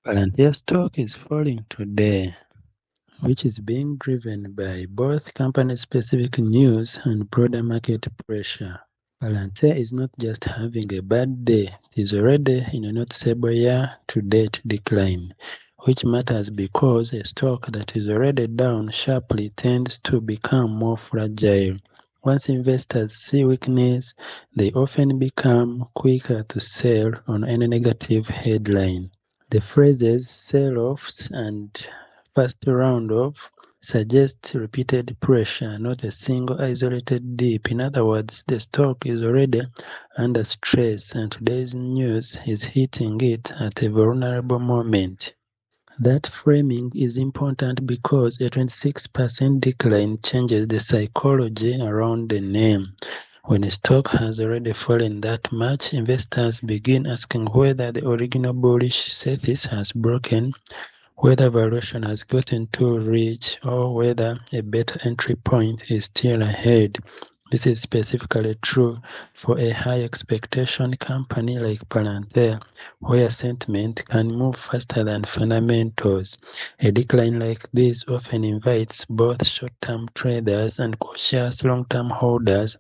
Palantir stock is falling today, which is being driven by both company-specific news and broader market pressure. Palantir is not just having a bad day, it is already in a noticeable year-to-date decline, which matters because a stock that is already down sharply tends to become more fragile. Once investors see weakness, they often become quicker to sell on any negative headline. The phrases "sell-offs" and "first round-off" suggest repeated pressure, not a single isolated dip. In other words, the stock is already under stress and today's news is hitting it at a vulnerable moment. That framing is important because a 26% decline changes the psychology around the name. When a stock has already fallen that much, investors begin asking whether the original bullish thesis has broken, whether valuation has gotten too rich, or whether a better entry point is still ahead. This is specifically true for a high expectation company like Palantir, where sentiment can move faster than fundamentals. A decline like this often invites both short-term traders and cautious long-term holders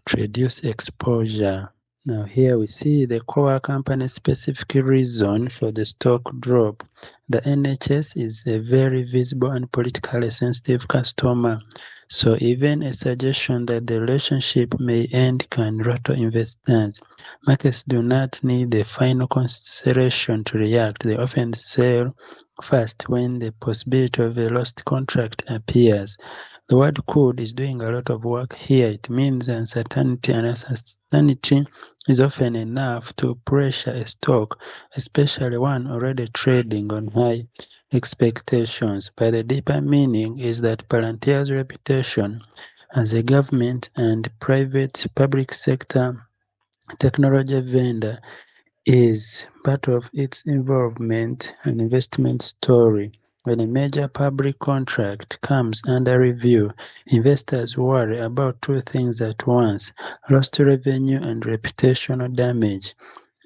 to reduce exposure. Now here we see the core company-specific reason for the stock drop. The NHS is a very visible and politically sensitive customer, so even a suggestion that the relationship may end can rattle investors. Markets do not need the final consideration to react. They often sell fast when the possibility of a lost contract appears. The word could is doing a lot of work here. It means uncertainty, and uncertainty is often enough to pressure a stock, especially one already trading on high expectations. But the deeper meaning is that Palantir's reputation as a government and private public sector technology vendor is part of its involvement and investment story. When a major public contract comes under review, investors worry about two things at once: lost revenue and reputational damage.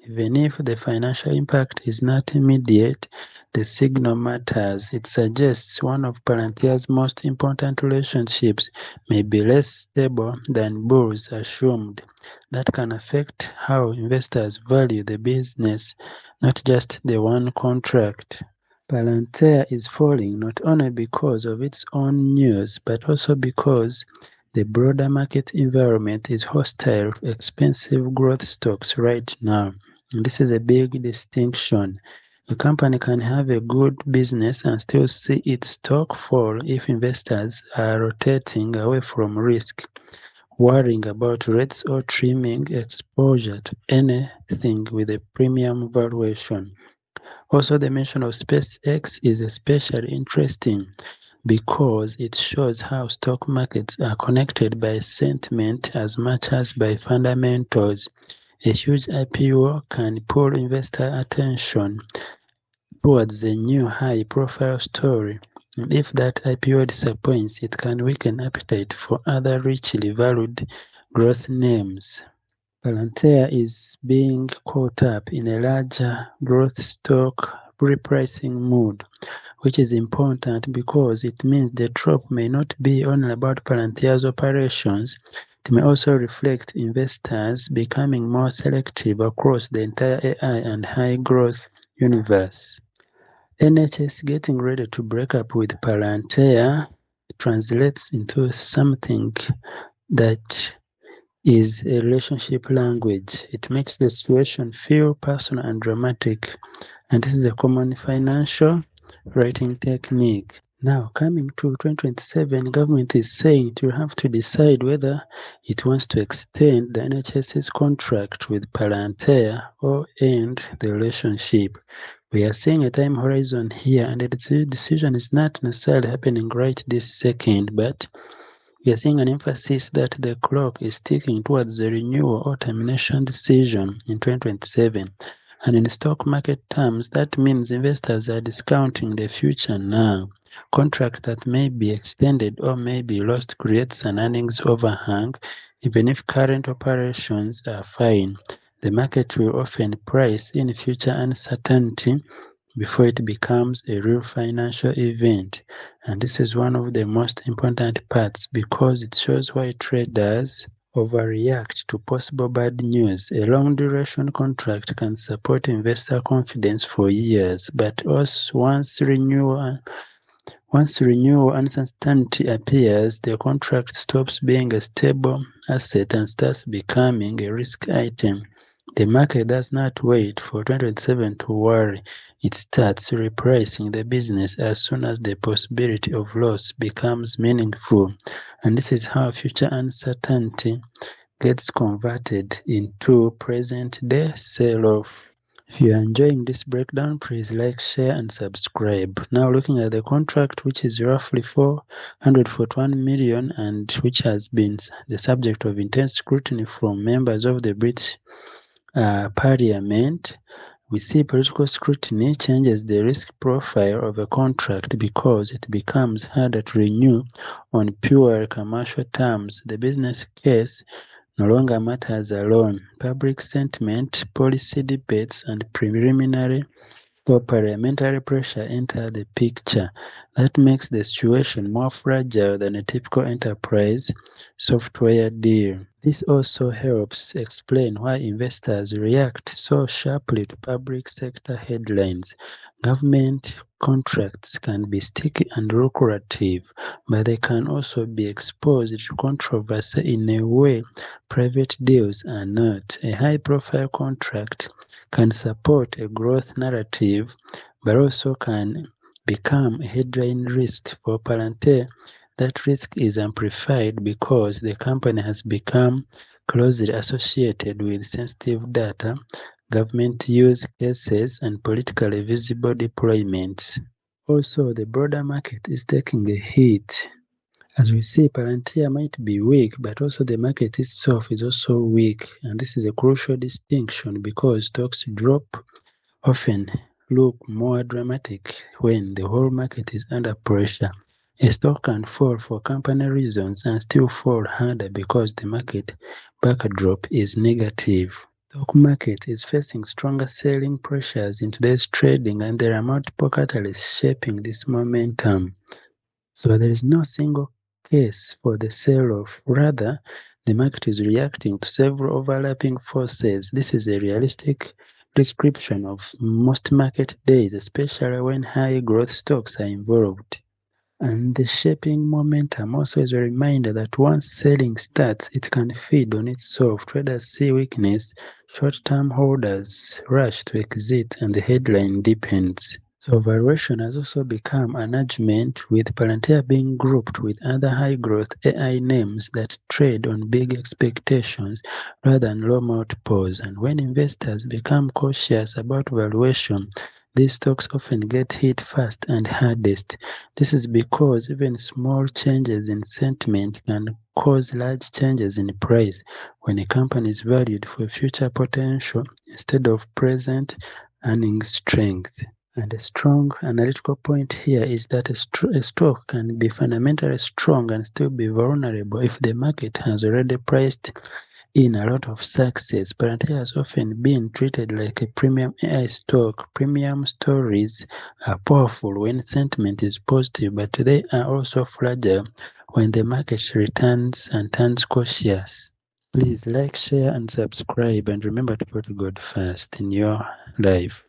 Even if the financial impact is not immediate, the signal matters. It suggests one of Palantir's most important relationships may be less stable than bulls assumed. That can affect how investors value the business, not just the one contract. Palantir is falling not only because of its own news, but also because the broader market environment is hostile to expensive growth stocks right now. And this is a big distinction. A company can have a good business and still see its stock fall if investors are rotating away from risk, worrying about rates, or trimming exposure to anything with a premium valuation. Also, the mention of SpaceX is especially interesting because it shows how stock markets are connected by sentiment as much as by fundamentals. A huge IPO can pull investor attention towards a new high-profile story, and if that IPO disappoints, it can weaken appetite for other richly valued growth names. Palantir is being caught up in a larger growth stock repricing mood, which is important because it means the drop may not be only about Palantir's operations. It may also reflect investors becoming more selective across the entire AI and high-growth universe. NHS getting ready to break up with Palantir translates into something that is a relationship language. It makes the situation feel personal and dramatic, and this is a common financial writing technique. Now, coming to 2027, government is saying it will have to decide whether it wants to extend the NHS's contract with Palantir or end the relationship. We are seeing a time horizon here, and the decision is not necessarily happening right this second, but we are seeing an emphasis that the clock is ticking towards the renewal or termination decision in 2027. And in stock market terms, that means investors are discounting the future now. Contract that may be extended or may be lost creates an earnings overhang, even if current operations are fine. The market will often price in future uncertainty, before it becomes a real financial event. And this is one of the most important parts because it shows why traders overreact to possible bad news. A long-duration contract can support investor confidence for years, but also once renewal uncertainty appears, the contract stops being a stable asset and starts becoming a risk item. The market does not wait for 2027 to worry. It starts repricing the business as soon as the possibility of loss becomes meaningful. And this is how future uncertainty gets converted into present-day sell-off. If you are enjoying this breakdown, please like, share, and subscribe. Now looking at the contract, which is roughly 441 million and which has been the subject of intense scrutiny from members of the British Parliament, we see political scrutiny changes the risk profile of a contract because it becomes harder to renew on pure commercial terms. The business case no longer matters alone. Public sentiment, policy debates, and preliminary or parliamentary pressure enter the picture. That makes the situation more fragile than a typical enterprise software deal. This also helps explain why investors react so sharply to public sector headlines. Government contracts can be sticky and lucrative, but they can also be exposed to controversy in a way private deals are not. A high-profile contract can support a growth narrative, but also can become a headline risk. For Palantir, that risk is amplified because the company has become closely associated with sensitive data, government use cases, and politically visible deployments. Also, the broader market is taking a hit. As we see, Palantir might be weak, but also the market itself is also weak. And this is a crucial distinction because stocks drop often look more dramatic when the whole market is under pressure. A stock can fall for company reasons and still fall harder because the market backdrop is negative. The stock market is facing stronger selling pressures in today's trading, and there are multiple catalysts shaping this momentum. So there is no single case for the sell-off. Rather, the market is reacting to several overlapping forces. This is a realistic description of most market days, especially when high growth stocks are involved. And the shaping momentum also is a reminder that once selling starts, it can feed on itself. Traders see weakness, short-term holders rush to exit, and the headline deepens. So valuation has also become an argument, with Palantir being grouped with other high-growth AI names that trade on big expectations rather than low multiples. And when investors become cautious about valuation, these stocks often get hit fast and hardest. This is because even small changes in sentiment can cause large changes in price when a company is valued for future potential instead of present earning strength. And a strong analytical point here is that a stock can be fundamentally strong and still be vulnerable if the market has already priced in a lot of success. Palantir has often been treated like a premium AI stock. Premium stories are powerful when sentiment is positive, but they are also fragile when the market returns and turns cautious. Please like, share, and subscribe, and remember to put God first in your life.